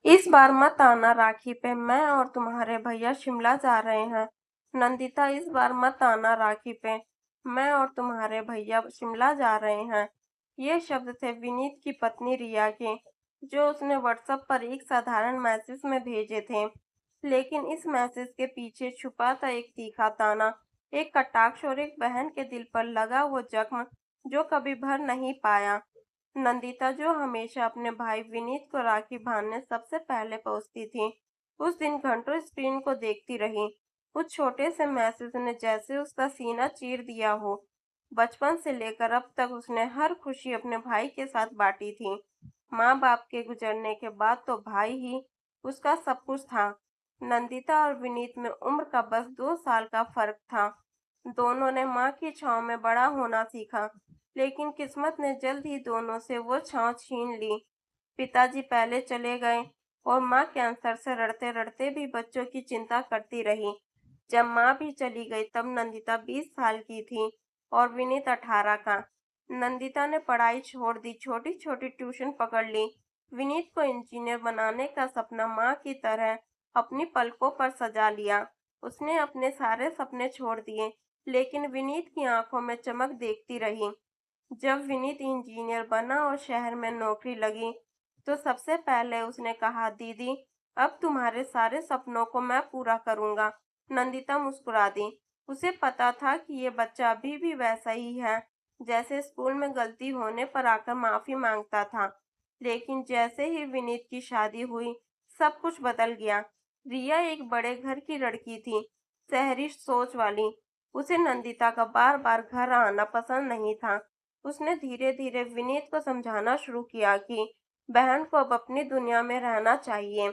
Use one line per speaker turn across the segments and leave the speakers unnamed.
इस बार मत आना राखी पे, मैं और तुम्हारे भैया शिमला जा रहे हैं। नंदिता, इस बार मत आना राखी पे, मैं और तुम्हारे भैया शिमला जा रहे हैं। ये शब्द थे विनीत की पत्नी रिया के, जो उसने व्हाट्सएप पर एक साधारण मैसेज में भेजे थे। लेकिन इस मैसेज के पीछे छुपा था एक तीखा ताना, एक कटाक्ष और एक बहन के दिल पर लगा वो जख्म जो कभी भर नहीं पाया। नंदिता, जो हमेशा अपने भाई विनीत को राखी बांधने सबसे पहले पहुंचती थी, उस दिन घंटों स्क्रीन को देखती रही। उस छोटे से मैसेज ने जैसे उसका सीना चीर दिया हो। बचपन से लेकर अब तक उसने हर खुशी अपने भाई के साथ बांटी थी। माँ बाप के गुजरने के बाद तो भाई ही उसका सब कुछ था। नंदिता और विनीत में उम्र का बस 2 साल का फर्क था। दोनों ने माँ की छांव में बड़ा होना सीखा, लेकिन किस्मत ने जल्द ही दोनों से वो छांव छीन ली। पिताजी पहले चले गए और माँ कैंसर से लड़ते-लड़ते भी बच्चों की चिंता करती रही। जब माँ भी चली गई तब नंदिता 20 साल की थी और विनीत 18 का। नंदिता ने पढ़ाई छोड़ दी, छोटी-छोटी ट्यूशन पकड़ ली। विनीत को इंजीनियर बनाने का सपना माँ की तरह अपनी पलकों पर सजा लिया। उसने अपने सारे सपने छोड़ दिए, लेकिन विनीत की आंखों में चमक देखती रही। जब विनीत इंजीनियर बना और शहर में नौकरी लगी, तो सबसे पहले उसने कहा, दीदी, अब तुम्हारे सारे सपनों को मैं पूरा करूंगा। नंदिता मुस्कुरा दी। उसे पता था कि ये बच्चा अभी भी वैसा ही है, जैसे स्कूल में गलती होने पर आकर माफी मांगता था। लेकिन जैसे ही विनीत की शादी हुई, सब कुछ बदल गया। रिया एक बड़े घर की लड़की थी, शहरी सोच वाली। उसे नंदिता का बार-बार घर आना पसंद नहीं था। उसने धीरे-धीरे विनीत को समझाना शुरू किया कि बहन को अब अपनी दुनिया में रहना चाहिए।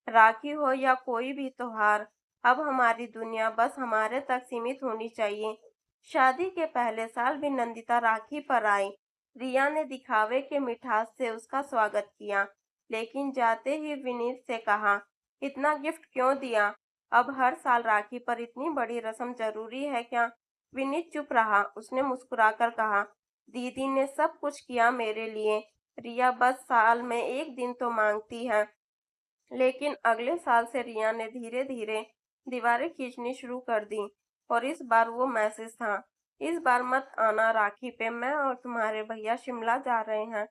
राखी हो या कोई भी त्योहार, अब हमारी दुनिया बस हमारे तक सीमित होनी चाहिए। शादी के पहले साल भी नंदिता राखी पर आई। रिया ने दिखावे के मिठास से उसका स्वागत किया, लेकिन जाते ही विनीत से कहा, इतना गिफ्ट क्यों दिया? अब हर साल राखी पर इतनी बड़ी रस्म जरूरी है क्या? विनीत चुप रहा। उसने मुस्कुराकर कहा, दीदी ने सब कुछ किया मेरे लिए। रिया बस साल में एक दिन तो मांगती है। लेकिन अगले साल से रिया ने धीरे धीरे दीवारें खींचनी शुरू कर दी। और इस बार वो मैसेज था, इस बार मत आना राखी पे, मैं और तुम्हारे भैया शिमला जा रहे हैं।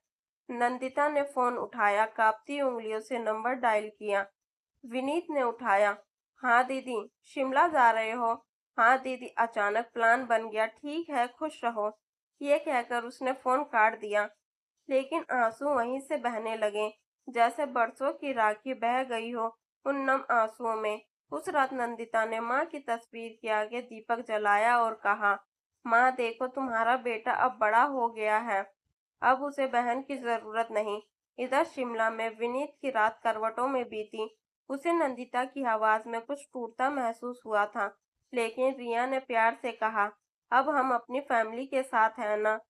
नंदिता ने फोन उठाया, कांपती उंगलियों से नंबर डायल किया। विनीत ने उठाया। हाँ दीदी, शिमला जा रहे हो? हाँ दीदी, अचानक प्लान बन गया। ठीक है, खुश रहो। ये कहकर उसने फोन काट दिया। लेकिन आंसू वहीं से बहने लगे, जैसे बरसों की राखी बह गई हो उन नम आंसुओं में। उस रात नंदिता ने माँ की तस्वीर के आगे दीपक जलाया और कहा, माँ देखो, तुम्हारा बेटा अब बड़ा हो गया है, अब उसे बहन की जरूरत नहीं। इधर शिमला में विनीत की रात करवटों में बीती। उसे नंदिता की आवाज में कुछ टूटता महसूस हुआ था, लेकिन रिया ने प्यार से कहा, अब हम अपनी फैमिली के साथ हैं ना।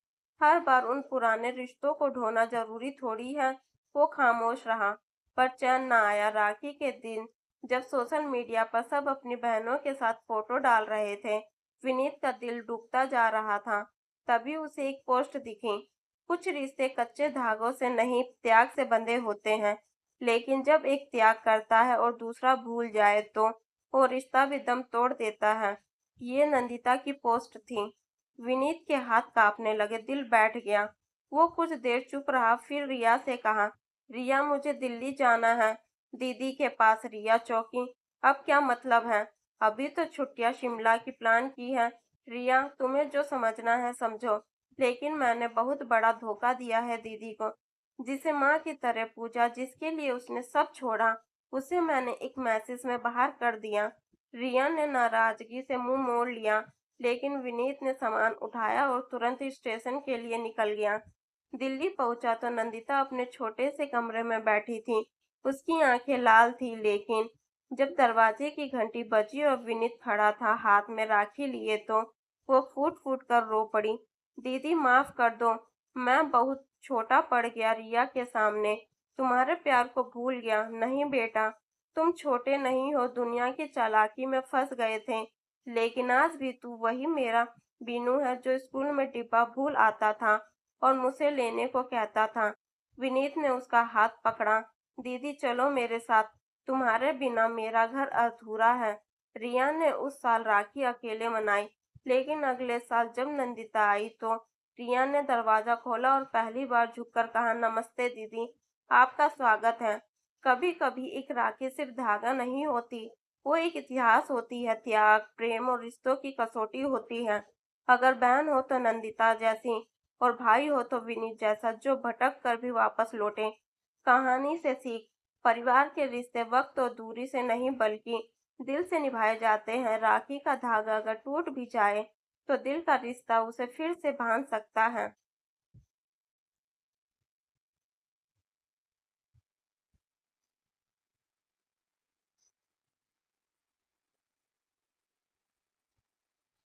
हर बार उन पुराने रिश्तों को ढोना जरूरी थोड़ी है। वो खामोश रहा, पर चैन न आया। राखी के दिन जब सोशल मीडिया पर सब अपनी बहनों के साथ फोटो डाल रहे थे, विनीत का दिल डूबता जा रहा था। तभी उसे एक पोस्ट दिखी, कुछ रिश्ते कच्चे धागों से नहीं, त्याग से बंधे होते हैं। लेकिन जब एक त्याग करता है और दूसरा भूल जाए, तो वो रिश्ता भी दम तोड़ देता है। ये नंदिता की पोस्ट थी। विनीत के हाथ कांपने लगे, दिल बैठ गया। वो कुछ देर चुप रहा, फिर रिया से कहा, रिया, मुझे दिल्ली जाना है, दीदी के पास। रिया चौंकी। अब क्या मतलब है? अभी तो छुट्टियां शिमला की प्लान की है। रिया, तुम्हें जो समझना है समझो, लेकिन मैंने बहुत बड़ा धोखा दिया है दीदी को। जिसे माँ की तरह पूजा, जिसके लिए उसने सब छोड़ा, उसे मैंने एक मैसेज में बाहर कर दिया। रिया ने नाराजगी से मुंह मोड़ लिया, लेकिन विनीत ने सामान उठाया और तुरंत स्टेशन के लिए निकल गया। दिल्ली पहुंचा तो नंदिता अपने छोटे से कमरे में बैठी थी। उसकी आंखें लाल थी, लेकिन जब दरवाजे की घंटी बजी और विनीत खड़ा था हाथ में राखी लिए, तो वो फूट फूट कर रो पड़ी। दीदी, माफ कर दो, मैं बहुत छोटा पड़ गया रिया के सामने, तुम्हारे प्यार को भूल गया। नहीं बेटा, तुम छोटे नहीं हो, दुनिया की चालाकी में फंस गए थे, लेकिन आज भी तू वही मेरा बीनू है जो स्कूल में डिब्बा भूल आता था और मुझसे लेने को कहता था। विनीत ने उसका हाथ पकड़ा। दीदी चलो मेरे साथ, तुम्हारे बिना मेरा घर अधूरा है। रिया ने उस साल राखी अकेले मनाई, लेकिन अगले साल जब नंदिता आई तो रिया ने दरवाजा खोला और पहली बार झुककर कहा, नमस्ते दीदी, आपका स्वागत है। कभी कभी एक राखी सिर्फ धागा नहीं होती, वो एक इतिहास होती है, त्याग, प्रेम और रिश्तों की कसौटी होती है। अगर बहन हो तो नंदिता जैसी, और भाई हो तो विनीत जैसा, जो भटक कर भी वापस लौटे। कहानी से सीख, परिवार के रिश्ते वक्त और दूरी से नहीं बल्कि दिल से निभाए जाते हैं। राखी का धागा अगर टूट भी जाए तो दिल का रिश्ता उसे फिर से बांध सकता है।